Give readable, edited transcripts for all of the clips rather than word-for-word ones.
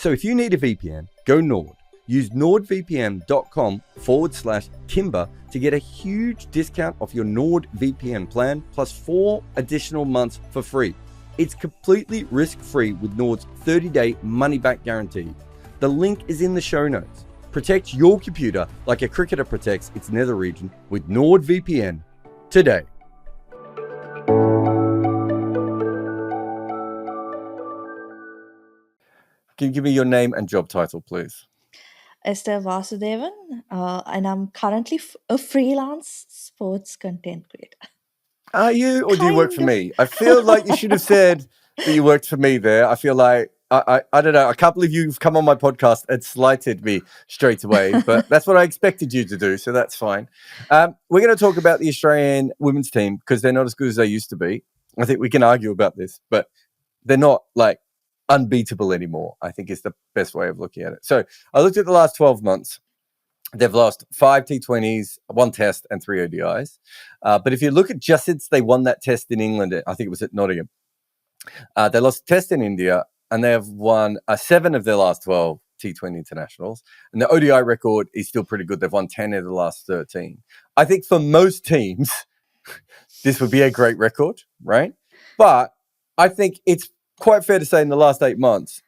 So if you need a VPN, go Nord. Use nordvpn.com/Kimber to get a huge discount off your Nord VPN plan plus 4 additional months for free. It's completely risk-free with Nord's 30-day money-back guarantee. The link is in the show notes. Protect your computer like a cricketer protects its nether region with NordVPN today. Can you give me your name and job title, please? Estelle Vasudevan, and I'm currently a freelance sports content creator. Are you, or do you work for me? I feel like you should have said that you worked for me there. I feel like, I don't know, a couple of you have come on my podcast and slighted me straight away, but that's what I expected you to do, so that's fine. We're going to talk about the Australian women's team because they're not as good as they used to be. I think we can argue about this, but they're not like unbeatable anymore, I think is the best way of looking at it. So I looked at the last 12 months. They've lost 5 T20s, 1 test, and 3 ODIs. But if you look at just since they won that test in England, I think it was at Nottingham, they lost a test in India, and they have won 7 of their last 12 T20 internationals. And the ODI record is still pretty good. They've won 10 of the last 13. I think for most teams, this would be a great record, right? But I think it's quite fair to say in the last 8 months,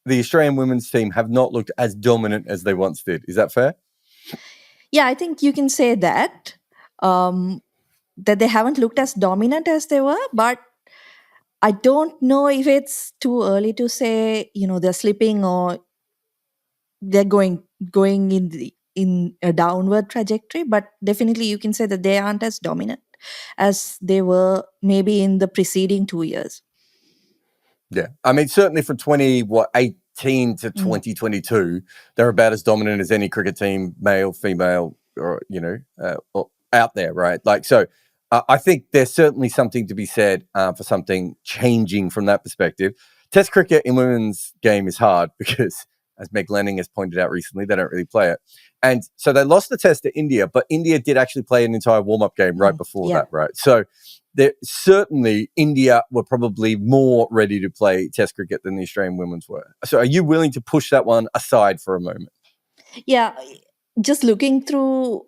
the Australian women's team have not looked as dominant as they once did. Is that fair? Yeah, I think you can say that, that they haven't looked as dominant as they were, but I don't know if it's too early to say, they're slipping or they're going in a downward trajectory, but definitely you can say that they aren't as dominant as they were maybe in the preceding 2 years. Yeah. I mean, certainly from 2018 to 2022, they're about as dominant as any cricket team, male, female, or, out there, right? Like, so I think there's certainly something to be said for something changing from that perspective. Test cricket in women's game is hard because, as Meg Lanning has pointed out recently, they don't really play it. And so they lost the test to India, but India did actually play an entire warm-up game right before that, right? So certainly India were probably more ready to play test cricket than the Australian women's were. So are you willing to push that one aside for a moment? Yeah, just looking through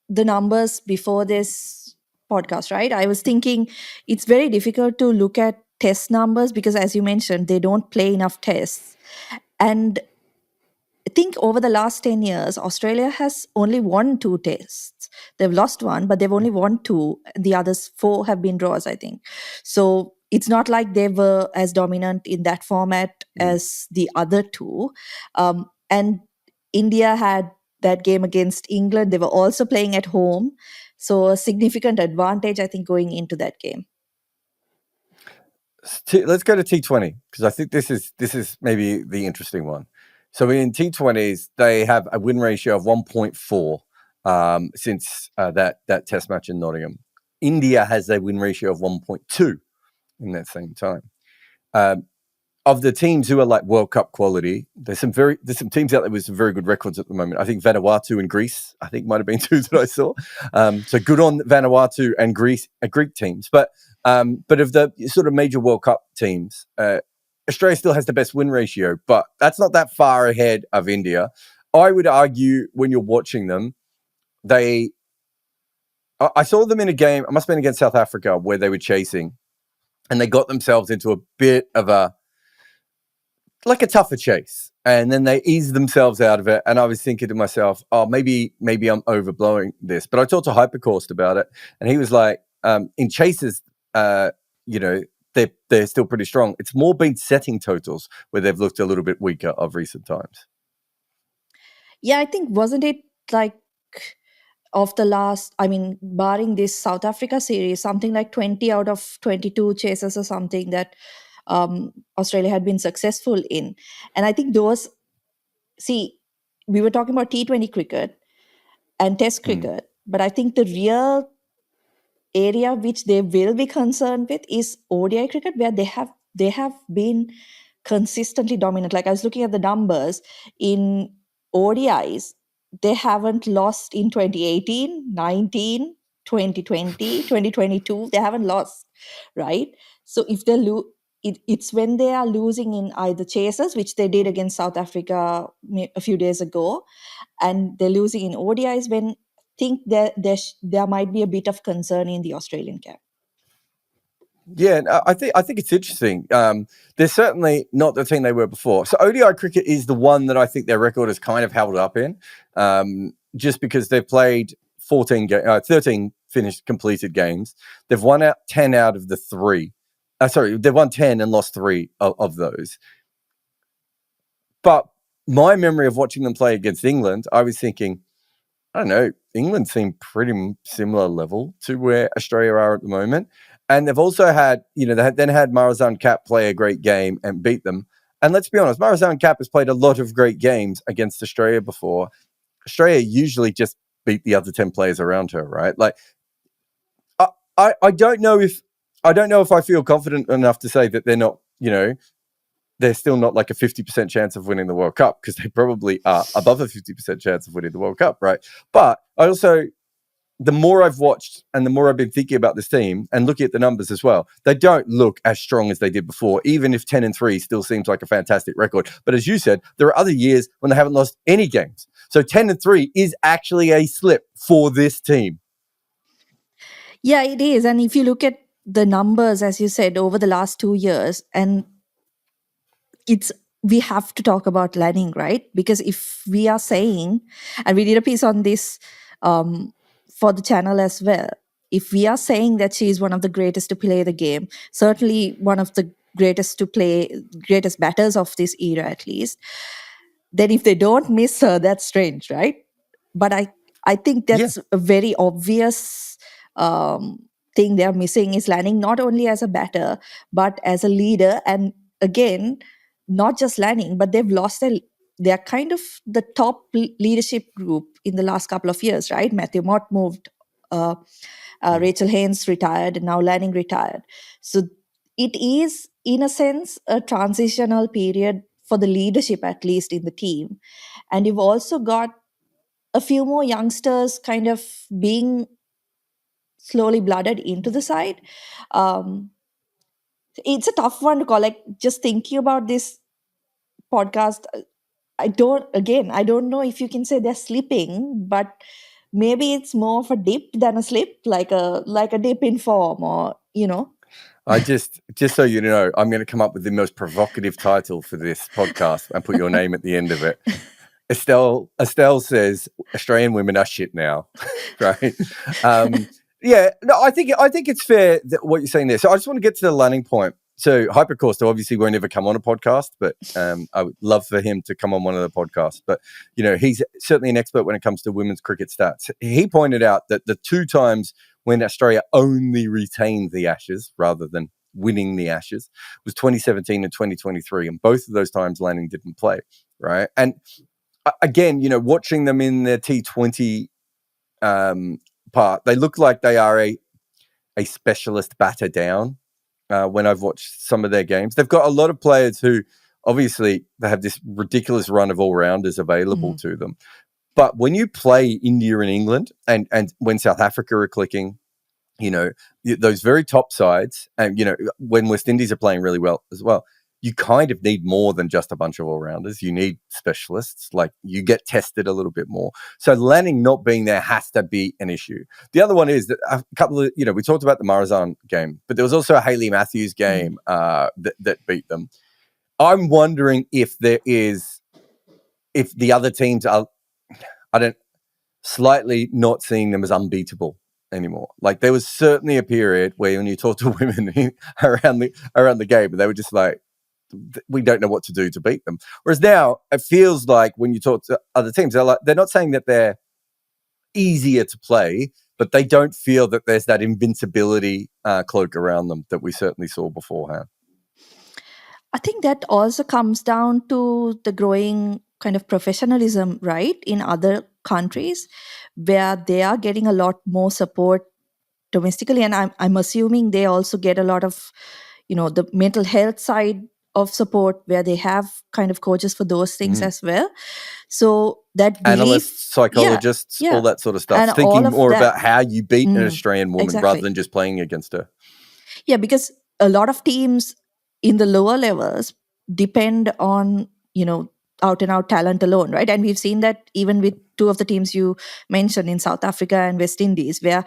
the numbers before this podcast, right? I was thinking it's very difficult to look at test numbers because, as you mentioned, they don't play enough tests. And I think over the last 10 years, Australia has only won 2 tests. They've lost 1, but they've only won 2. The others 4 have been draws, I think. So it's not like they were as dominant in that format as the other 2. And India had that game against England. They were also playing at home. So a significant advantage, I think, going into that game. Let's go to T20 because I think this is maybe the interesting one. So in T20s, they have a win ratio of 1.4 since that test match in Nottingham. India has a win ratio of 1.2 in that same time. Of the teams who are like World Cup quality, there's some teams out there with some very good records at the moment. I think Vanuatu and Greece, I think might have been 2 that I saw. So good on Vanuatu and Greece, Greek teams. But of the sort of major World Cup teams, Australia still has the best win ratio, but that's not that far ahead of India. I would argue when you're watching them, I saw them in a game, it must have been against South Africa, where they were chasing, and they got themselves into a bit of a tougher chase. And then they eased themselves out of it. And I was thinking to myself, oh, maybe I'm overblowing this. But I talked to Hypercourse about it, and he was like, in chases, they're still pretty strong. It's more been setting totals where they've looked a little bit weaker of recent times. Yeah, I think, wasn't it like of the last, barring this South Africa series, something like 20 out of 22 chases or something that Australia had been successful in. And I think we were talking about T20 cricket and Test cricket, but I think the real area which they will be concerned with is ODI cricket, where they have been consistently dominant. Like, I was looking at the numbers in ODIs, they haven't lost in 2018, 19, 2020, 2022. They haven't lost, right? So if they it's when they are losing in either chases, which they did against South Africa a few days ago, and they're losing in ODIs when I think there might be a bit of concern in the Australian camp. Yeah, and I think it's interesting. They're certainly not the team they were before. So ODI cricket is the one that I think their record is kind of held up in, just because they've played 13 finished completed games. They've won 10 out of the 3. They've won 10 and lost 3 of those. But my memory of watching them play against England, I was thinking, I don't know, England seemed pretty similar level to where Australia are at the moment. And they've also had, they then had Marizan Kapp play a great game and beat them. And let's be honest, Marizan Kapp has played a lot of great games against Australia before. Australia usually just beat the other 10 players around her, right? Like, I don't know if I feel confident enough to say that they're not, they're still not like a 50% chance of winning the World Cup, because they probably are above a 50% chance of winning the World Cup, right? But I also, the more I've watched and the more I've been thinking about this team and looking at the numbers as well, they don't look as strong as they did before, even if 10-3 still seems like a fantastic record. But as you said, there are other years when they haven't lost any games. So 10-3 is actually a slip for this team. Yeah, it is. And if you look at the numbers, as you said, over the last 2 years, and we have to talk about Lanning, right? Because if we are saying, and we did a piece on this for the channel as well, if we are saying that she is one of the greatest to play the game, certainly one of the greatest batters of this era at least, then if they don't miss her, that's strange, right? But I think that's a very obvious thing they're missing is Lanning, not only as a batter, but as a leader. And again, not just Lanning, but they've lost they're kind of the top leadership group in the last couple of years, right? Matthew Mott moved, Rachel Haynes retired, and now Lanning retired. So it is, in a sense, a transitional period for the leadership, at least in the team. And you've also got a few more youngsters kind of being slowly blooded into the side. It's a tough one to call. Like, just thinking about this podcast, I don't know if you can say they're slipping, but maybe it's more of a dip than a slip, like a dip in form, or I just so you know, I'm going to come up with the most provocative title for this podcast and put your name at the end of it. Estelle says Australian women are shit now, right? Yeah, no, I think it's fair that what you're saying there. So I just want to get to the Lanning point. So Hypercourse obviously won't ever come on a podcast, but I would love for him to come on one of the podcasts. But he's certainly an expert when it comes to women's cricket stats. He pointed out that the 2 times when Australia only retained the Ashes rather than winning the Ashes was 2017 and 2023, and both of those times Lanning didn't play, right? And again, watching them in their T20 part, they look like they are a specialist batter down. When I've watched some of their games, they've got a lot of players who obviously they have this ridiculous run of all-rounders available to them. But when you play India and England, and when South Africa are clicking, those very top sides, and when West Indies are playing really well as well, you kind of need more than just a bunch of all-rounders. You need specialists. Like, you get tested a little bit more. So Lanning not being there has to be an issue. The other one is that a couple of, we talked about the Marizan game, but there was also a Hayley Matthews game that beat them. I'm wondering if the other teams are, slightly not seeing them as unbeatable anymore. Like, there was certainly a period where when you talk to women around the game, they were just like, we don't know what to do to beat them. Whereas now it feels like when you talk to other teams, they're not saying that they're easier to play, but they don't feel that there's that invincibility cloak around them that we certainly saw beforehand. I think that also comes down to the growing kind of professionalism, right, in other countries where they are getting a lot more support domestically, and I'm assuming they also get a lot of the mental health side of support, where they have kind of coaches for those things as well. So that belief, analysts, psychologists, all that sort of stuff, and thinking more about how you beat an Australian woman rather than just playing against her. Yeah, because a lot of teams in the lower levels depend on, out and out talent alone, right? And we've seen that even with two of the teams you mentioned in South Africa and West Indies, where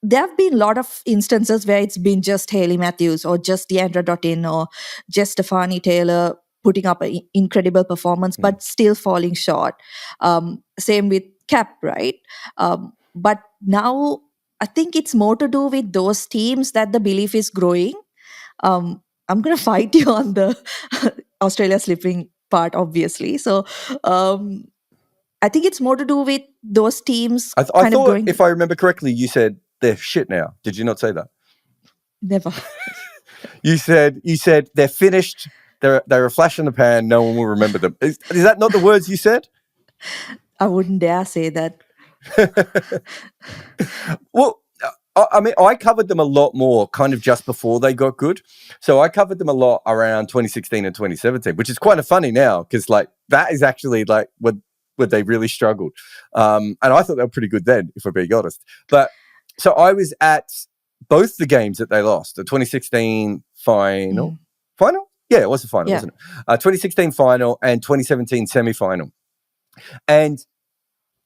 there have been a lot of instances where it's been just Hayley Matthews or just Deandra Dottin or just Stefani Taylor putting up an incredible performance, but still falling short. Same with Cap, right? But now I think it's more to do with those teams that the belief is growing. I'm going to fight you on the Australia slipping part, obviously. So I think it's more to do with those teams I kind of thought, growing. if I remember correctly, you said they're shit now. Did you not say that? Never. You said they're finished. They're a flash in the pan. No one will remember them. Is that not the words you said? I wouldn't dare say that. Well, I mean, I covered them a lot more kind of just before they got good. So I covered them a lot around 2016 and 2017, which is kind of funny now because like that is actually like when they really struggled. And I thought they were pretty good then, if we're being honest. But so I was at both the games that they lost, the 2016 final. Final? Yeah, it was the final, wasn't it? 2016 final and 2017 semi-final. And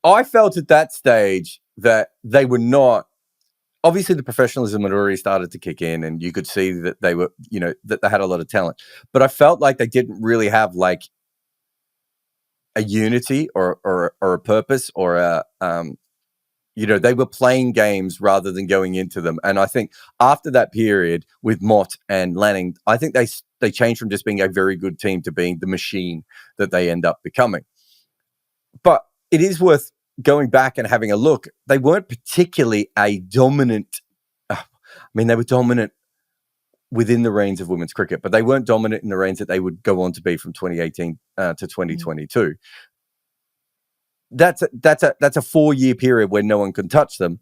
I felt at that stage that they were not, obviously the professionalism had already started to kick in and you could see that they were, that they had a lot of talent. But I felt like they didn't really have like a unity or a purpose or a, they were playing games rather than going into them. And I think after that period with Mott and Lanning, I think they changed from just being a very good team to being the machine that they end up becoming. But it is worth going back and having a look. They weren't particularly a dominant. They were dominant within the reigns of women's cricket, but they weren't dominant in the reigns that they would go on to be from 2018 to 2022. That's a 4-year period where no one can touch them.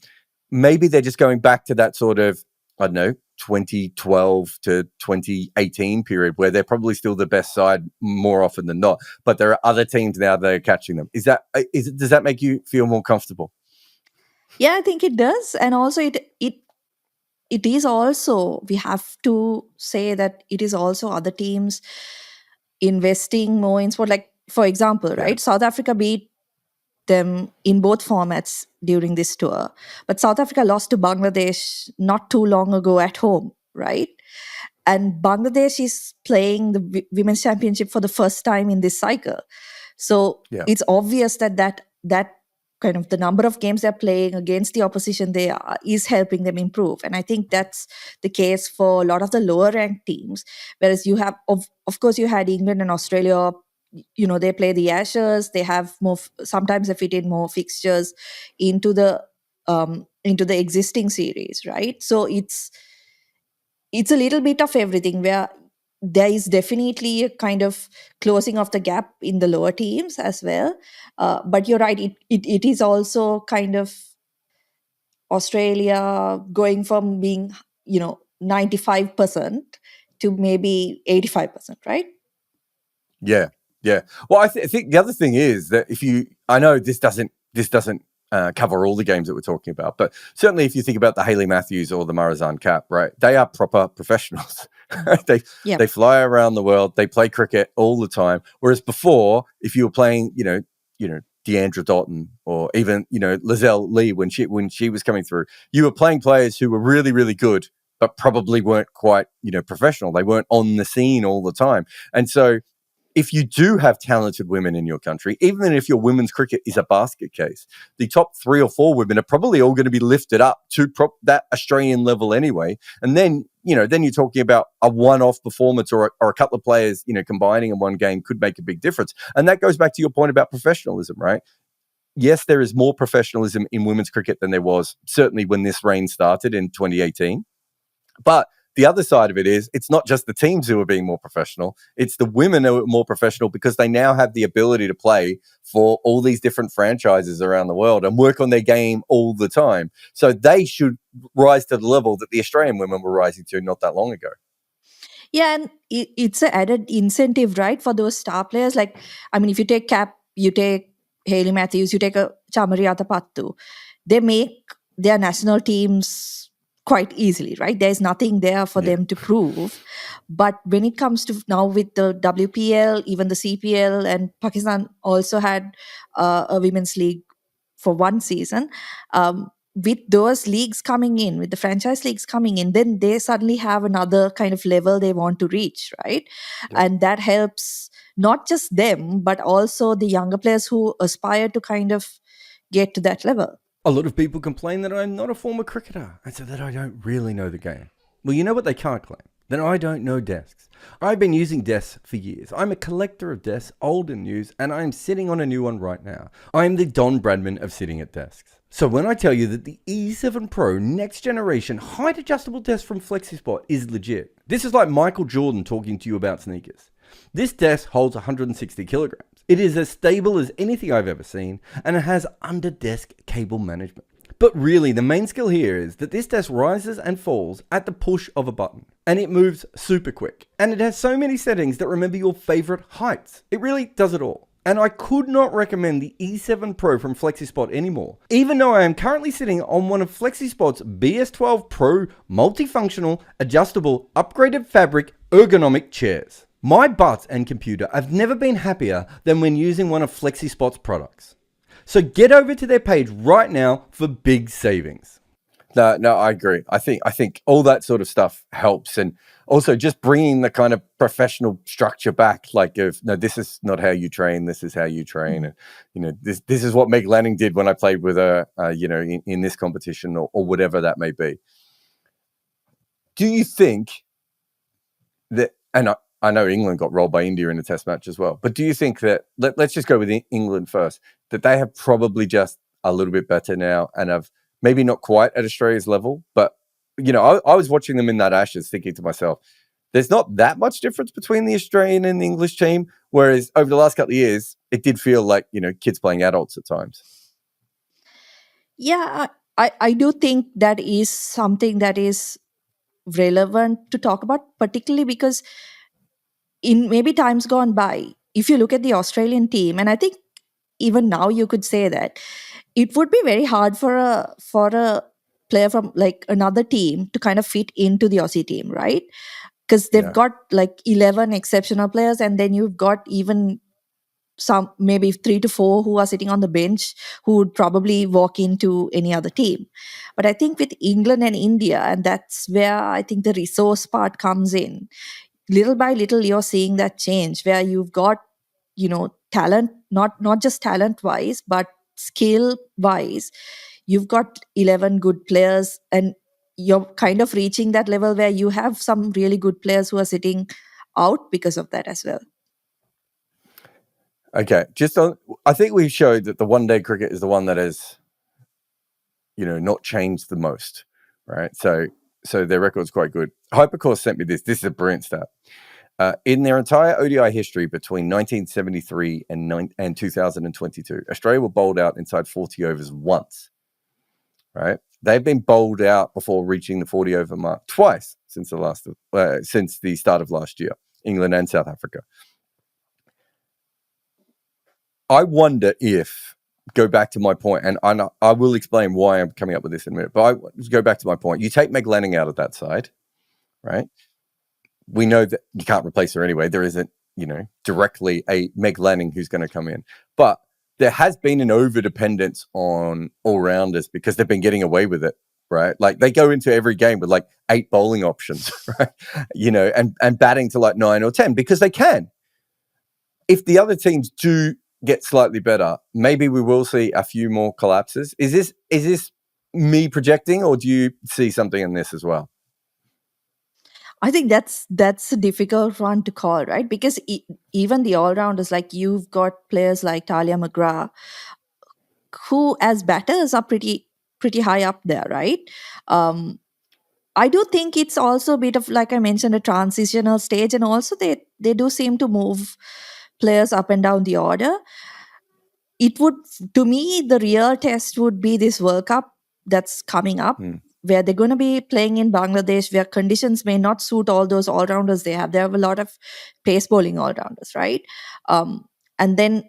Maybe they're just going back to that sort of, I don't know, 2012 to 2018 period where they're probably still the best side more often than not. But there are other teams now that are catching them. Does that make you feel more comfortable? Yeah, I think it does. And also it is also, we have to say that it is also other teams investing more in sport. Like, for example, right, South Africa beat them in both formats during this tour. But South Africa lost to Bangladesh not too long ago at home, right? And Bangladesh is playing the Women's Championship for the first time in this cycle. So it's obvious that kind of the number of games they're playing against the opposition is helping them improve. And I think that's the case for a lot of the lower ranked teams. Whereas you have, of course, you had England and Australia, they play the Ashes, they have more, sometimes they fit in more fixtures into the existing series, right? So it's a little bit of everything, where there is definitely a kind of closing of the gap in the lower teams as well. But you're right, it is also kind of Australia going from being, 95% to maybe 85%, right? Yeah. Well, I think the other thing is that I know this doesn't cover all the games that we're talking about, but certainly if you think about the Hayley Matthews or the Marizan Cap, right, they are proper professionals. They fly around the world, they play cricket all the time. Whereas before, if you were playing, Deandra Dottin or even, Lizelle Lee when she was coming through, you were playing players who were really, really good, but probably weren't quite, professional. They weren't on the scene all the time. And so if you do have talented women in your country, even if your women's cricket is a basket case, the top 3 or 4 women are probably all going to be lifted up to that Australian level anyway. And then, then you're talking about a one-off performance or a couple of players, combining in one game could make a big difference. And that goes back to your point about professionalism, right? Yes, there is more professionalism in women's cricket than there was certainly when this reign started in 2018. But the other side of it is it's not just the teams who are being more professional. It's the women who are more professional because they now have the ability to play for all these different franchises around the world and work on their game all the time. So they should rise to the level that the Australian women were rising to not that long ago. Yeah, and it's an added incentive, right, for those star players. Like, if you take Cap, you take Hayley Matthews, you take a Chamari Atapattu, they make their national teams quite easily, right? There's nothing there for them to prove. But when it comes to now with the WPL, even the CPL, and Pakistan also had a women's league for one season. With those leagues coming in, with the franchise leagues coming in, then they suddenly have another kind of level they want to reach, right? Yep. And that helps not just them, but also the younger players who aspire to kind of get to that level. A lot of people complain that I'm not a former cricketer and so that I don't really know the game. Well, you know what they can't claim? That I don't know desks. I've been using desks for years. I'm a collector of desks, old and new, and I am sitting on a new one right now. I am the Don Bradman of sitting at desks. So when I tell you that the E7 Pro next generation height adjustable desk from FlexiSpot is legit, this is like Michael Jordan talking to you about sneakers. This desk holds 160 kilograms. It is as stable as anything I've ever seen, and it has under-desk cable management. But really, the main skill here is that this desk rises and falls at the push of a button, and it moves super quick. And it has so many settings that remember your favorite heights. It really does it all. And I could not recommend the E7 Pro from FlexiSpot anymore, even though I am currently sitting on one of FlexiSpot's BS12 Pro multifunctional, adjustable, upgraded fabric, ergonomic chairs. My butt and computer have never been happier than when using one of FlexiSpot's products. So get over to their page right now for big savings. No, I agree. I think all that sort of stuff helps, and also just bringing the kind of professional structure back. Like, no, this is not how you train. This is how you train, and this is what Meg Lanning did when I played with her. In this competition or whatever that may be. Do you think that? And I know England got rolled by India in a test match as well. But do you think that, let's just go with England first, that they have probably just a little bit better now and have maybe not quite at Australia's level, but, I was watching them in that Ashes thinking to myself, there's not that much difference between the Australian and the English team, whereas over the last couple of years, it did feel like, kids playing adults at times. Yeah, I do think that is something that is relevant to talk about, particularly because in maybe times gone by, if you look at the Australian team, and I think even now you could say that it would be very hard for a player from like another team to kind of fit into the Aussie team, right? Because they've got like 11 exceptional players, and then you've got even some maybe 3 to 4 who are sitting on the bench who would probably walk into any other team. But I think with England and India, and that's where I think the resource part comes in, little by little you're seeing that change where you've got talent, not just talent wise but skill wise. You've got 11 good players, and you're kind of reaching that level where you have some really good players who are sitting out because of that as well. Okay, I think we've showed that the one-day cricket is the one that has, not changed the most, right? So their record's quite good. Hypercourse sent me this. This is a brilliant stat. In their entire ODI history between 1973 and 2022, Australia were bowled out inside 40 overs once, right? They've been bowled out before reaching the 40-over mark twice since the start of last year, England and South Africa. I wonder if, go back to my point, and I will explain why I'm coming up with this in a minute, but go back to my point. You take Meg Lanning out of that side, right? We know that you can't replace her anyway. There isn't, directly a Meg Lanning who's going to come in. But there has been an over-dependence on all-rounders because they've been getting away with it, right? Like, they go into every game with, 8 bowling options, right? And batting to, 9 or 10 because they can. If the other teams do get slightly better, maybe we will see a few more collapses. Is this me projecting, or do you see something in this as well? I think that's a difficult one to call, right? Because even the all-rounders, like you've got players like Tahlia McGrath, who as batters are pretty high up there, right? I do think it's also a bit of, like I mentioned, a transitional stage, and also they do seem to move players up and down the order. It would, to me, the real test would be this World Cup that's coming up, where they're going to be playing in Bangladesh, where conditions may not suit all those all-rounders they have. They have a lot of pace bowling all-rounders, right? And then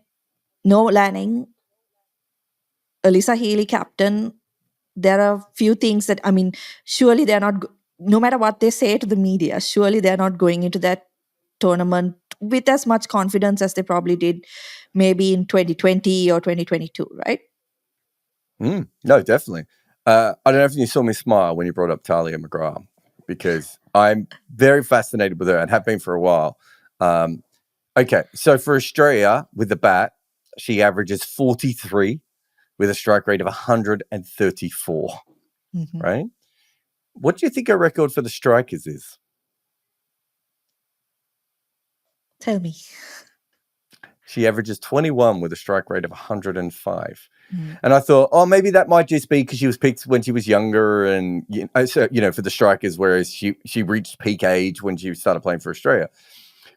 no Lanning, Alyssa Healy captain, there are few things that, I mean, surely they're not, no matter what they say to the media, surely they're not going into that tournament with as much confidence as they probably did maybe in 2020 or 2022, right? No, definitely. I don't know if you saw me smile when you brought up Tahlia McGrath, because I'm very fascinated with her and have been for a while. Okay, so for Australia with the bat, she averages 43 with a strike rate of 134, right? What do you think her record for the strikers is? Tell me. She averages 21 with a strike rate of 105. And I thought, oh, maybe that might just be because she was picked when she was younger, and so, for the strikers, whereas she reached peak age when she started playing for Australia.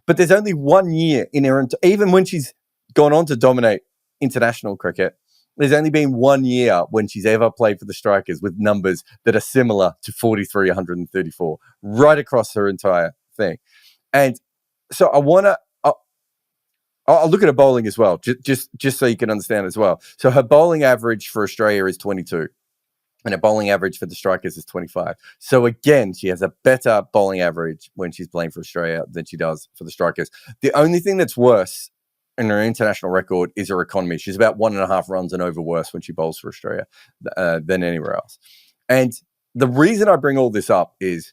But there's only 1 year in her, even when she's gone on to dominate international cricket, there's only been 1 year when she's ever played for the strikers with numbers that are similar to 43, 134, right across her entire thing. And so I want to, I'll look at her bowling as well, just so you can understand as well. So her bowling average for Australia is 22, and her bowling average for the strikers is 25. So again, she has a better bowling average when she's playing for Australia than she does for the strikers. The only thing that's worse in her international record is her economy. She's about 1.5 runs and over worse when she bowls for Australia than anywhere else. And the reason I bring all this up is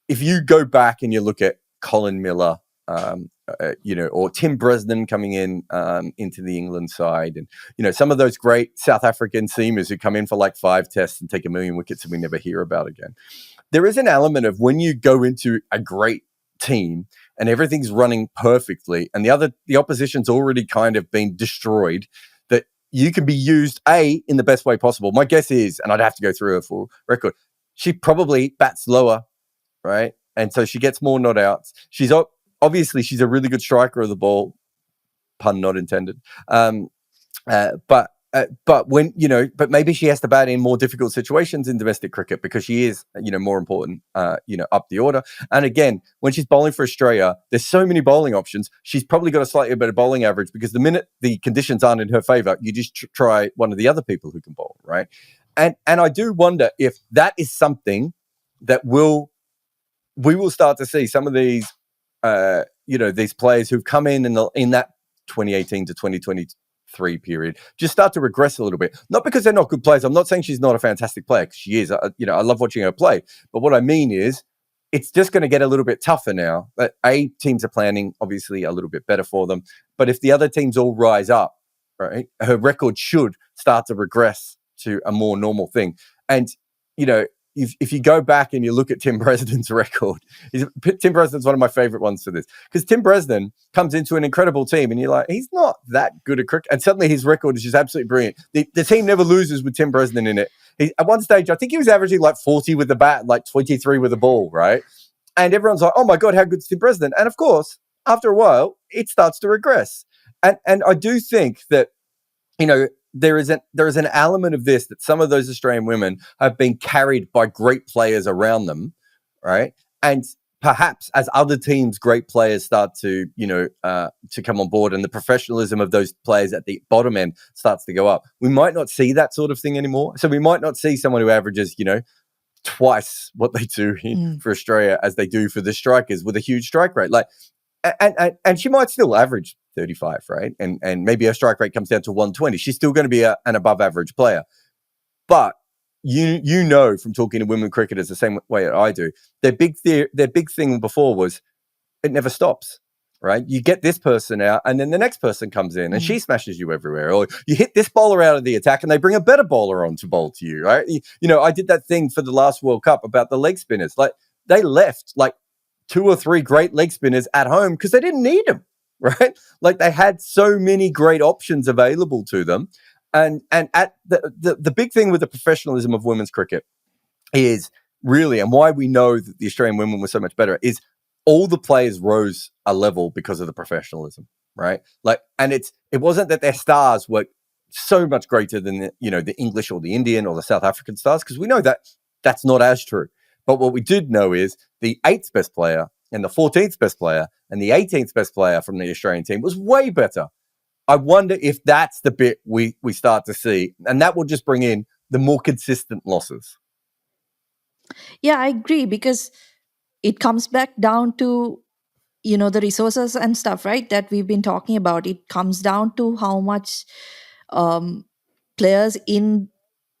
if you go back and you look at Colin Miller, or Tim Bresnan coming in into the England side, and some of those great South African seamers who come in for like 5 tests and take 1 million wickets and we never hear about again. There is an element of when you go into a great team and everything's running perfectly, and the opposition's already kind of been destroyed, that you can be used in the best way possible. My guess is, and I'd have to go through her full record, she probably bats lower, right? And so she gets more not outs. Obviously, she's a really good striker of the ball, pun not intended. But maybe she has to bat in more difficult situations in domestic cricket because she is, more important, up the order. And again, when she's bowling for Australia, there's so many bowling options. She's probably got a slightly better bowling average because the minute the conditions aren't in her favor, you just try one of the other people who can bowl, right? And I do wonder if that is something that we will start to see some of these. These players who've come in that 2018 to 2023 period just start to regress a little bit. Not because they're not good players. I'm not saying she's not a fantastic player, because she is. I love watching her play. But what I mean is, it's just going to get a little bit tougher now. Teams are planning, obviously, a little bit better for them. But if the other teams all rise up, right, her record should start to regress to a more normal thing. And, if you go back and you look at Tim Bresnan's record, Tim Bresnan's one of my favorite ones for this, because Tim Bresnan comes into an incredible team and you're like, he's not that good at cricket. And suddenly his record is just absolutely brilliant. The team never loses with Tim Bresnan in it. At one stage, I think he was averaging like 40 with the bat, like 23 with the ball, right? And everyone's like, oh my God, how good is Tim Bresnan? And of course, after a while, it starts to regress. And I do think that, there is an element of this, that some of those Australian women have been carried by great players around them, right? And perhaps as other teams' great players start to, to come on board, and the professionalism of those players at the bottom end starts to go up, we might not see that sort of thing anymore. So we might not see someone who averages, twice what they do for Australia as they do for the strikers with a huge strike rate. Like, and she might still average 35, right? And maybe her strike rate comes down to 120. She's still going to be an above average player. But you know from talking to women cricketers the same way that I do, their big thing before was it never stops, right? You get this person out and then the next person comes in and she smashes you everywhere. Or you hit this bowler out of the attack and they bring a better bowler on to bowl to you, right? I did that thing for the last World Cup about the leg spinners. Like, they left like 2 or 3 great leg spinners at home because they didn't need them. Right? Like, they had so many great options available to them. And at the big thing with the professionalism of women's cricket is really, and why we know that the Australian women were so much better, is all the players rose a level because of the professionalism, right? Like, and it wasn't that their stars were so much greater than the English or the Indian or the South African stars, because we know that that's not as true. But what we did know is the 8th best player and the 14th best player and the 18th best player from the Australian team was way better. I wonder if that's the bit we start to see, and that will just bring in the more consistent losses. Yeah, I agree, because it comes back down to, the resources and stuff, right, that we've been talking about. It comes down to how much um, players in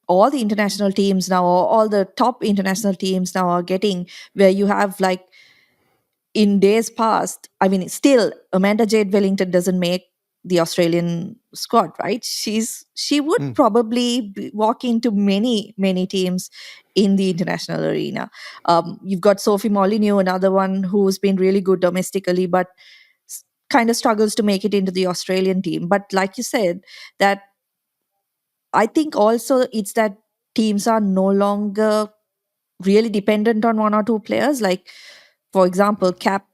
all the international teams now, or all the top international teams now, are getting, where you have, like, in days past, I mean, still Amanda Jade Wellington doesn't make the Australian squad, right? She would probably walk into many teams in the international arena. You've got Sophie Molyneux, another one who's been really good domestically, but kind of struggles to make it into the Australian team. But like you said, that I think also it's that teams are no longer really dependent on one or two players. Like, for example, Cap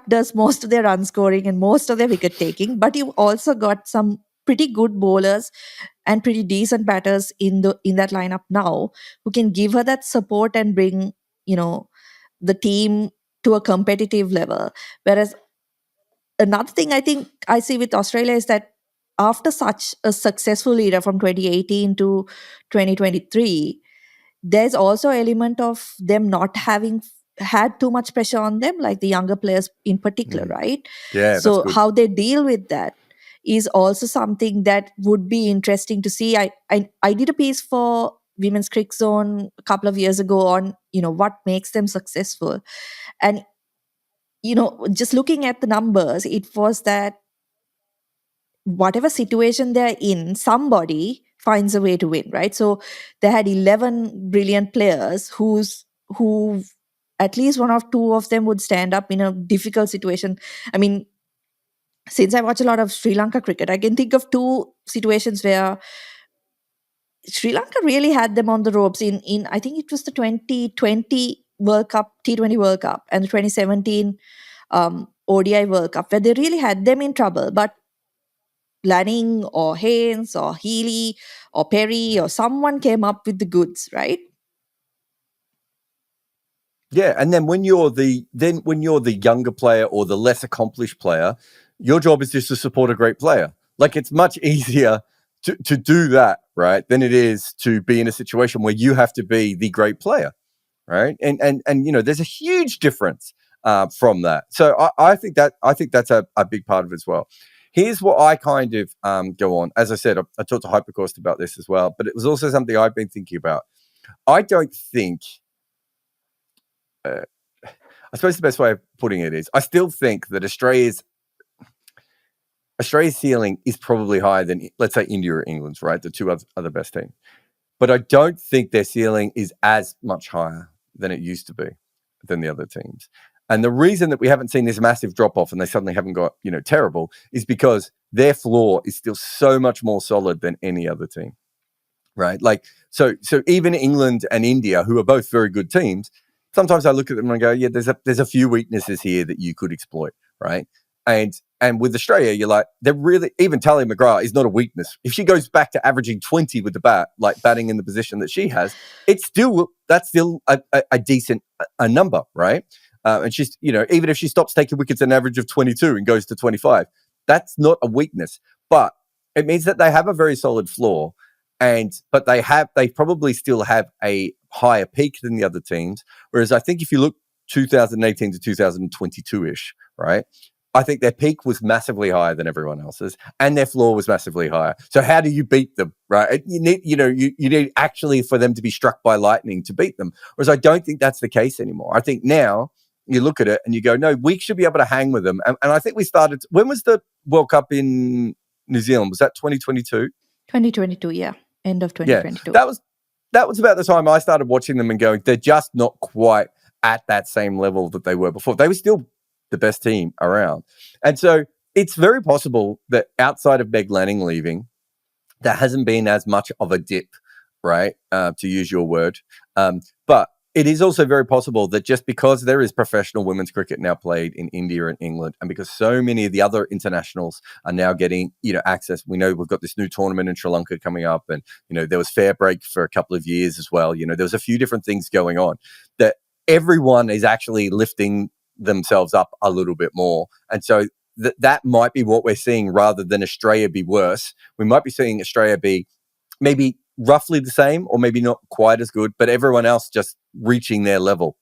does most of their run scoring and most of their wicket taking, but you've also got some pretty good bowlers and pretty decent batters in that lineup now, who can give her that support and bring, the team to a competitive level. Whereas another thing I think I see with Australia is that after such a successful era from 2018 to 2023, there's also an element of them not having had too much pressure on them, like the younger players in particular, right? Yeah, that's So good. how they deal with that is also something that would be interesting to see. I did a piece for Women's Cricket Zone a couple of years ago on, what makes them successful. And, just looking at the numbers, it was that whatever situation they're in, somebody finds a way to win, right? So they had 11 brilliant players who at least one or two of them would stand up in a difficult situation. I mean, since I watch a lot of Sri Lanka cricket, I can think of two situations where Sri Lanka really had them on the ropes in I think it was the 2020 World Cup, T20 World Cup, and the 2017 ODI World Cup, where they really had them in trouble. But Lanning or Haynes or Healy or Perry or someone came up with the goods, right? Yeah, and then when you're the younger player or the less accomplished player, your job is just to support a great player. Like, it's much easier to do that, right, than it is to be in a situation where you have to be the great player, right? And there's a huge difference from that. So I think that's a big part of it as well. Here's what I kind of go on. As I said, I talked to Hypercost about this as well, but it was also something I've been thinking about. I don't think. I suppose the best way of putting it is, I still think that Australia's ceiling is probably higher than, let's say, India or England's, right? The two other best teams. But I don't think their ceiling is as much higher than it used to be than the other teams. And the reason that we haven't seen this massive drop off and they suddenly haven't got, terrible, is because their floor is still so much more solid than any other team, right? Like, so even England and India, who are both very good teams, sometimes I look at them and go, yeah, there's a few weaknesses here that you could exploit, right? And with Australia, you're like, they're really, even Tahlia McGrath is not a weakness. If she goes back to averaging 20 with the bat, like batting in the position that she has, that's still a decent number, right? And she's, even if she stops taking wickets an average of 22 and goes to 25, that's not a weakness. But it means that they have a very solid floor. But they probably still have a higher peak than the other teams. Whereas I think if you look 2018 to 2022-ish, right, I think their peak was massively higher than everyone else's, and their floor was massively higher. So how do you beat them, right? You need, you need actually for them to be struck by lightning to beat them. Whereas I don't think that's the case anymore. I think now you look at it and you go, no, we should be able to hang with them. And I think we started. When was the World Cup in New Zealand? Was that 2022? 2022, yeah. End of 2022. Yeah, that was about the time I started watching them and going, they're just not quite at that same level that they were before. They were still the best team around. And so it's very possible that outside of Meg Lanning leaving, there hasn't been as much of a dip, right, to use your word. But it is also very possible that just because there is professional women's cricket now played in India and England, and because so many of the other internationals are now getting, access, we know we've got this new tournament in Sri Lanka coming up, and, there was fair break for a couple of years as well. There was a few different things going on that everyone is actually lifting themselves up a little bit more. And so that might be what we're seeing rather than Australia be worse. We might be seeing Australia be maybe roughly the same or maybe not quite as good, but everyone else just reaching their level.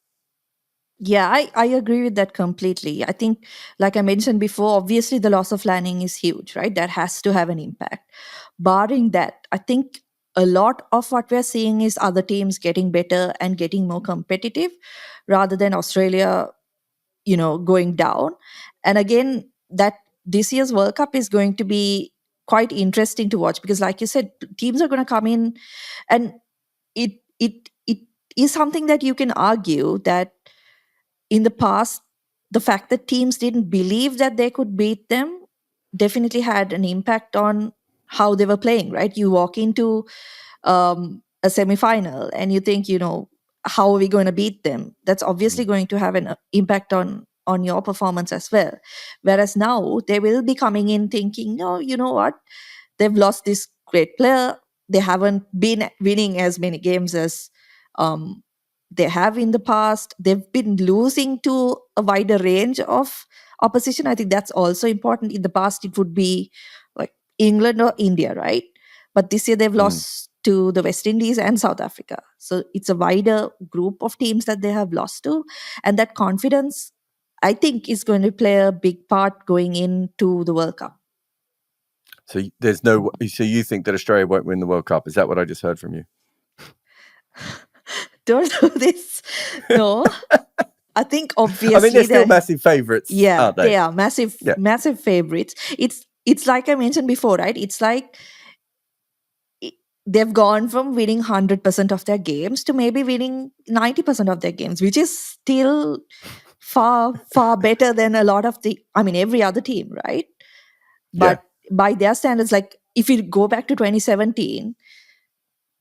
Yeah, I agree with that completely. I think, like I mentioned before, obviously the loss of Lanning is huge, right? That has to have an impact. Barring that, I think a lot of what we're seeing is other teams getting better and getting more competitive rather than Australia, going down. And again, that this year's World Cup is going to be quite interesting to watch because, like you said, teams are going to come in, and it is something that you can argue that in the past, the fact that teams didn't believe that they could beat them definitely had an impact on how they were playing, right? You walk into a semi-final and you think, how are we going to beat them? That's obviously going to have an impact on your performance as well. Whereas now they will be coming in thinking, no, you know what? They've lost this great player. They haven't been winning as many games as um, they have in the past. They've been losing to a wider range of opposition. I think that's also important. In the past, it would be like England or India, right? But this year they've lost to the West Indies and South Africa. So it's a wider group of teams that they have lost to. And that confidence, I think, is going to play a big part going into the World Cup. So so you think that Australia won't win the World Cup? Is that what I just heard from you? Don't do this. No. I think obviously I mean, they're still massive favourites. Yeah, aren't they? are massive favourites. It's like I mentioned before, right? It's like they've gone from winning 100% of their games to maybe winning 90% of their games, which is still far, far better than every other team, right? But by their standards, like if you go back to 2017,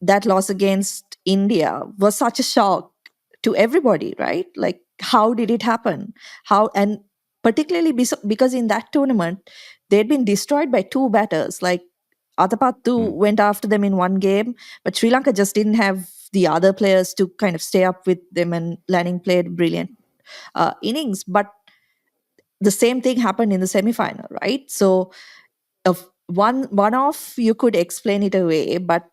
that loss against India was such a shock to everybody, right? Like, how did it happen? And particularly because in that tournament, they'd been destroyed by two batters. Like, Atapattu went after them in one game, but Sri Lanka just didn't have the other players to kind of stay up with them, and Lanning played brilliant innings. But the same thing happened in the semi-final, right? So one-off, you could explain it away, but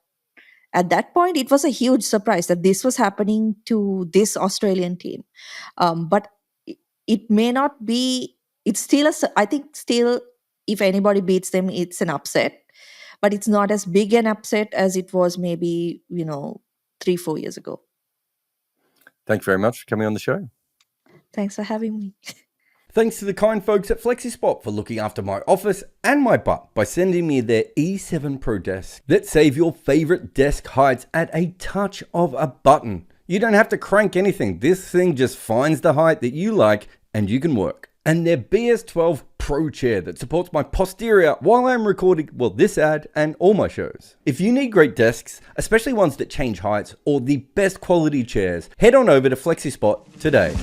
at that point, it was a huge surprise that this was happening to this Australian team. But it may not be, it's still, I think still, if anybody beats them, it's an upset. But it's not as big an upset as it was maybe, 3-4 years ago. Thank you very much for coming on the show. Thanks for having me. Thanks to the kind folks at FlexiSpot for looking after my office and my butt by sending me their E7 Pro desk that save your favorite desk heights at a touch of a button. You don't have to crank anything. This thing just finds the height that you like and you can work. And their BS12 Pro chair that supports my posterior while I'm recording, this ad and all my shows. If you need great desks, especially ones that change heights or the best quality chairs, head on over to FlexiSpot today.